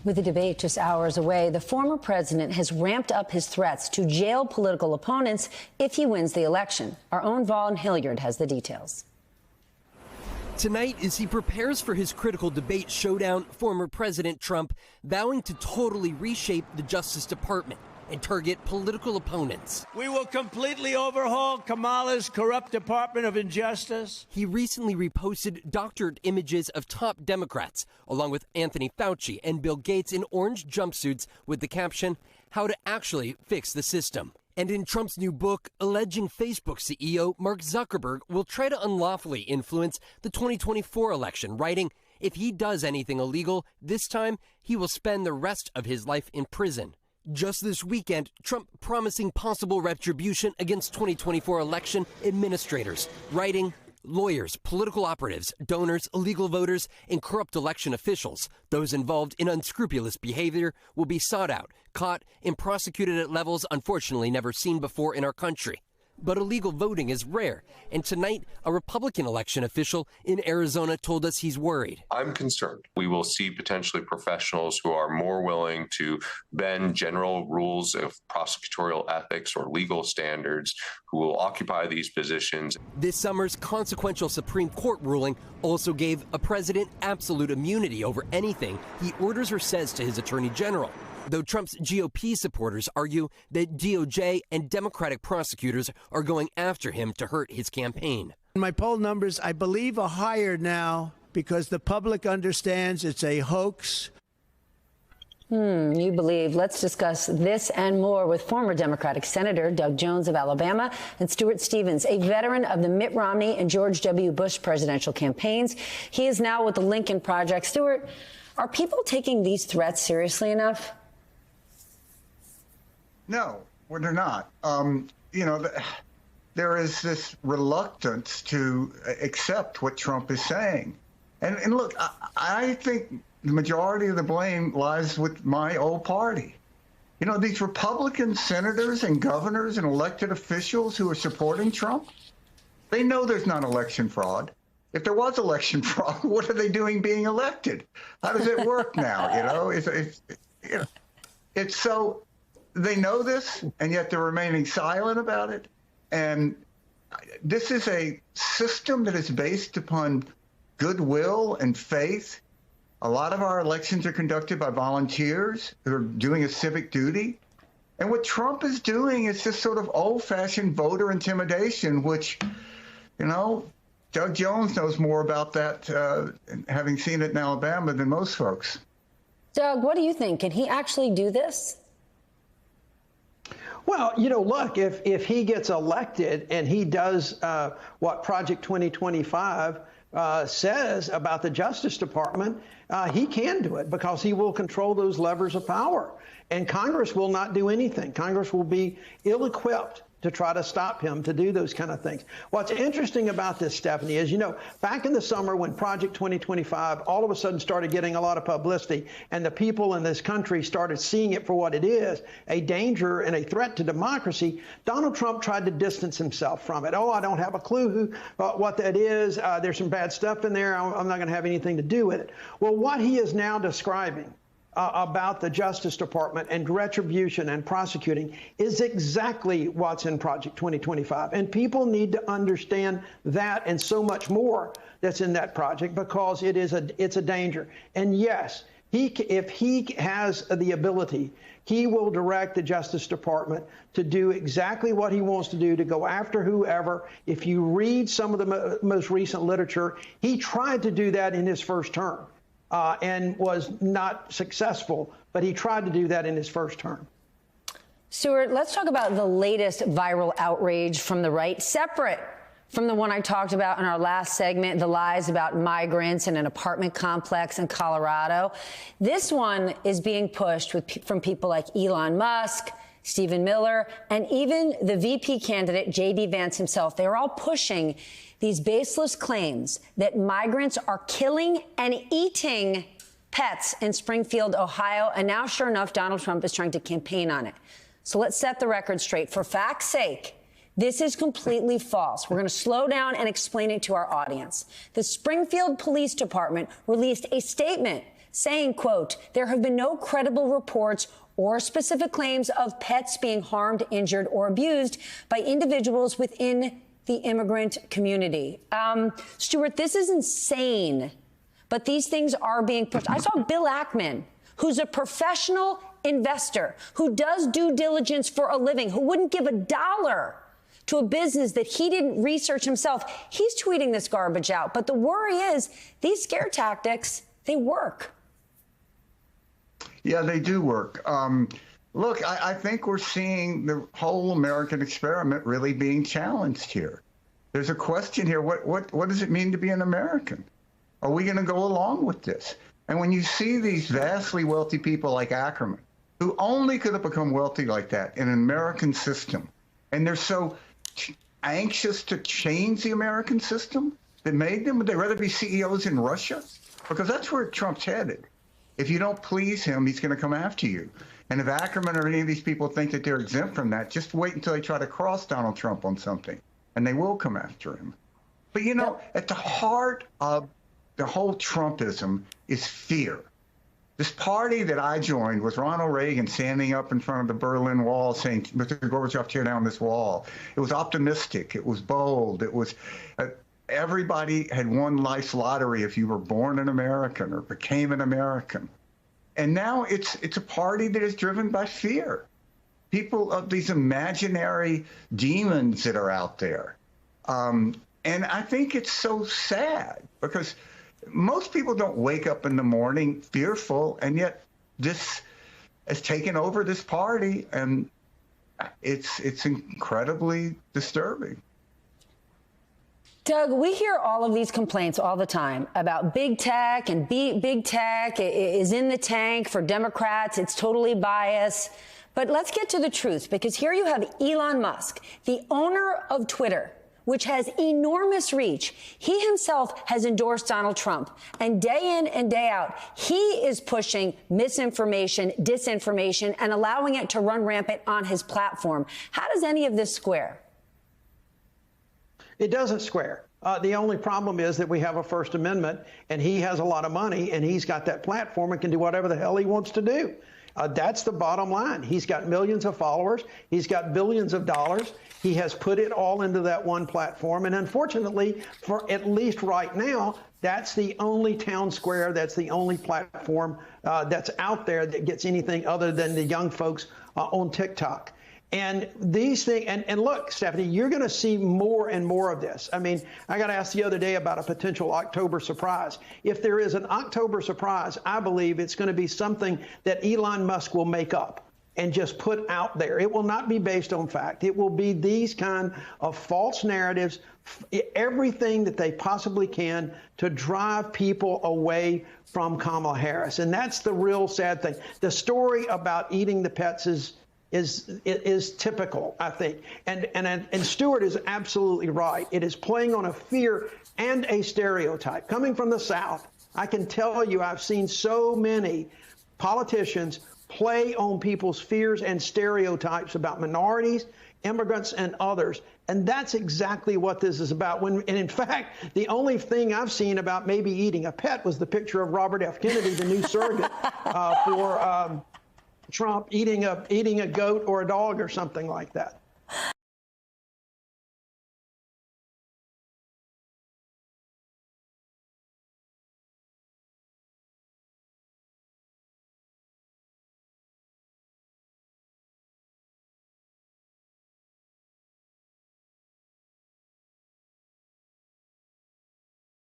With the debate just hours away, the former president has ramped up his threats to jail political opponents if he wins the election. Our own Vaughn Hilliard has the details. Tonight, as he prepares for his critical debate showdown, former President Trump vowing to totally reshape the Justice Department and target political opponents. We will completely overhaul Kamala's corrupt Department of Injustice. He recently reposted doctored images of top Democrats, along with Anthony Fauci and Bill Gates in orange jumpsuits with the caption, "How to Actually Fix the System." And in Trump's new book, alleging Facebook CEO Mark Zuckerberg will try to unlawfully influence the 2024 election, writing, if he does anything illegal, this time he will spend the rest of his life in prison. Just this weekend, Trump promising possible retribution against 2024 election administrators, writing, lawyers, political operatives, donors, illegal voters, and corrupt election officials, those involved in unscrupulous behavior, will be sought out, caught, and prosecuted at levels unfortunately never seen before in our country. But illegal voting is rare, and tonight, a Republican election official in Arizona told us he's worried. I'm concerned. We will see potentially professionals who are more willing to bend general rules of prosecutorial ethics or legal standards, who will occupy these positions. This summer's consequential Supreme Court ruling also gave a president absolute immunity over anything he orders or says to his attorney general. Though Trump's GOP supporters argue that DOJ and Democratic prosecutors are going after him to hurt his campaign. My poll numbers, I believe, are higher now because the public understands it's a hoax. You believe. Let's discuss this and more with former Democratic Senator Doug Jones of Alabama and Stuart Stevens, a veteran of the Mitt Romney and George W. Bush presidential campaigns. He is now with the Lincoln Project. Stuart, are people taking these threats seriously enough? No, well, they're not. There is this reluctance to accept what Trump is saying. And look, I think the majority of the blame lies with my old party. You know, these Republican senators and governors and elected officials who are supporting Trump, they know there's not election fraud. If there was election fraud, what are they doing being elected? How does it work now? It's so... They know this, and yet they're remaining silent about it. And this is a system that is based upon goodwill and faith. A lot of our elections are conducted by volunteers who are doing a civic duty. And what Trump is doing is just sort of old-fashioned voter intimidation, which, Doug Jones knows more about that, having seen it in Alabama, than most folks. Doug, what do you think? Can he actually do this? Well, look, if he gets elected and he does what Project 2025 says about the Justice Department, he can do it because he will control those levers of power. And Congress will not do anything. Congress will be ill-equipped to try to stop him to do those kind of things. What's interesting about this, Stephanie, is, back in the summer when Project 2025 all of a sudden started getting a lot of publicity and the people in this country started seeing it for what it is, a danger and a threat to democracy, Donald Trump tried to distance himself from it. Oh, I don't have a clue what that is. There's some bad stuff in there. I'm not going to have anything to do with it. Well, what he is now describing about the Justice Department and retribution and prosecuting is exactly what's in Project 2025. And people need to understand that and so much more that's in that project because it's a danger. And yes, if he has the ability, he will direct the Justice Department to do exactly what he wants to do, to go after whoever. If you read some of the most recent literature, he tried to do that in his first term. And was not successful, but he tried to do that in his first term. Stuart, let's talk about the latest viral outrage from the right, separate from the one I talked about in our last segment, the lies about migrants in an apartment complex in Colorado. This one is being pushed from people like Elon Musk, Stephen Miller, and even the VP candidate, J.D. Vance himself. They're all pushing these baseless claims that migrants are killing and eating pets in Springfield, Ohio. And now, sure enough, Donald Trump is trying to campaign on it. So let's set the record straight. For fact's sake, this is completely false. We're going to slow down and explain it to our audience. The Springfield Police Department released a statement saying, quote, there have been no credible reports or specific claims of pets being harmed, injured, or abused by individuals within the immigrant community. Stuart, this is insane, but these things are being pushed. I saw Bill Ackman, who's a professional investor, who does due diligence for a living, who wouldn't give $1 to a business that he didn't research himself. He's tweeting this garbage out. But the worry is these scare tactics, they work. Yeah, they do work. Look, I think we're seeing the whole American experiment really being challenged here. There's a question here. What does it mean to be an American? Are we going to go along with this? And when you see these vastly wealthy people like Ackerman, who only could have become wealthy like that in an American system, and they're so anxious to change the American system that made them, would they rather be CEOs in Russia? Because that's where Trump's headed. If you don't please him, he's going to come after you. And if Ackerman or any of these people think that they're exempt from that, just wait until they try to cross Donald Trump on something, and they will come after him. But, you know, at the heart of the whole Trumpism is fear. This party that I joined with Ronald Reagan standing up in front of the Berlin Wall saying, Mr. Gorbachev, tear down this wall. It was optimistic. It was bold. It was everybody had won life's lottery if you were born an American or became an American. And now it's a party that is driven by fear. People of these imaginary demons that are out there. And I think it's so sad because most people don't wake up in the morning fearful, and yet this has taken over this party, and it's incredibly disturbing. Doug, we hear all of these complaints all the time about big tech, and big tech is in the tank for Democrats. It's totally biased. But let's get to the truth, because here you have Elon Musk, the owner of Twitter, which has enormous reach. He himself has endorsed Donald Trump. And day in and day out, he is pushing misinformation, disinformation, and allowing it to run rampant on his platform. How does any of this square? It doesn't square. The only problem is that we have a First Amendment, and he has a lot of money, and he's got that platform and can do whatever the hell he wants to do. That's the bottom line. He's got millions of followers. He's got billions of dollars. He has put it all into that one platform. And unfortunately, for at least right now, that's the only town square, that's the only platform that's out there that gets anything other than the young folks on TikTok. And these things, and look, Stephanie, you're going to see more and more of this. I mean, I got asked the other day about a potential October surprise. If there is an October surprise, I believe it's going to be something that Elon Musk will make up and just put out there. It will not be based on fact. It will be these kind of false narratives, everything that they possibly can to drive people away from Kamala Harris. And that's the real sad thing. The story about eating the pets is typical, I think. And Stuart is absolutely right. It is playing on a fear and a stereotype. Coming from the South, I can tell you I've seen so many politicians play on people's fears and stereotypes about minorities, immigrants, and others. And that's exactly what this is about. And in fact, the only thing I've seen about maybe eating a pet was the picture of Robert F. Kennedy, the new surrogate for Trump, eating a goat or a dog or something like that.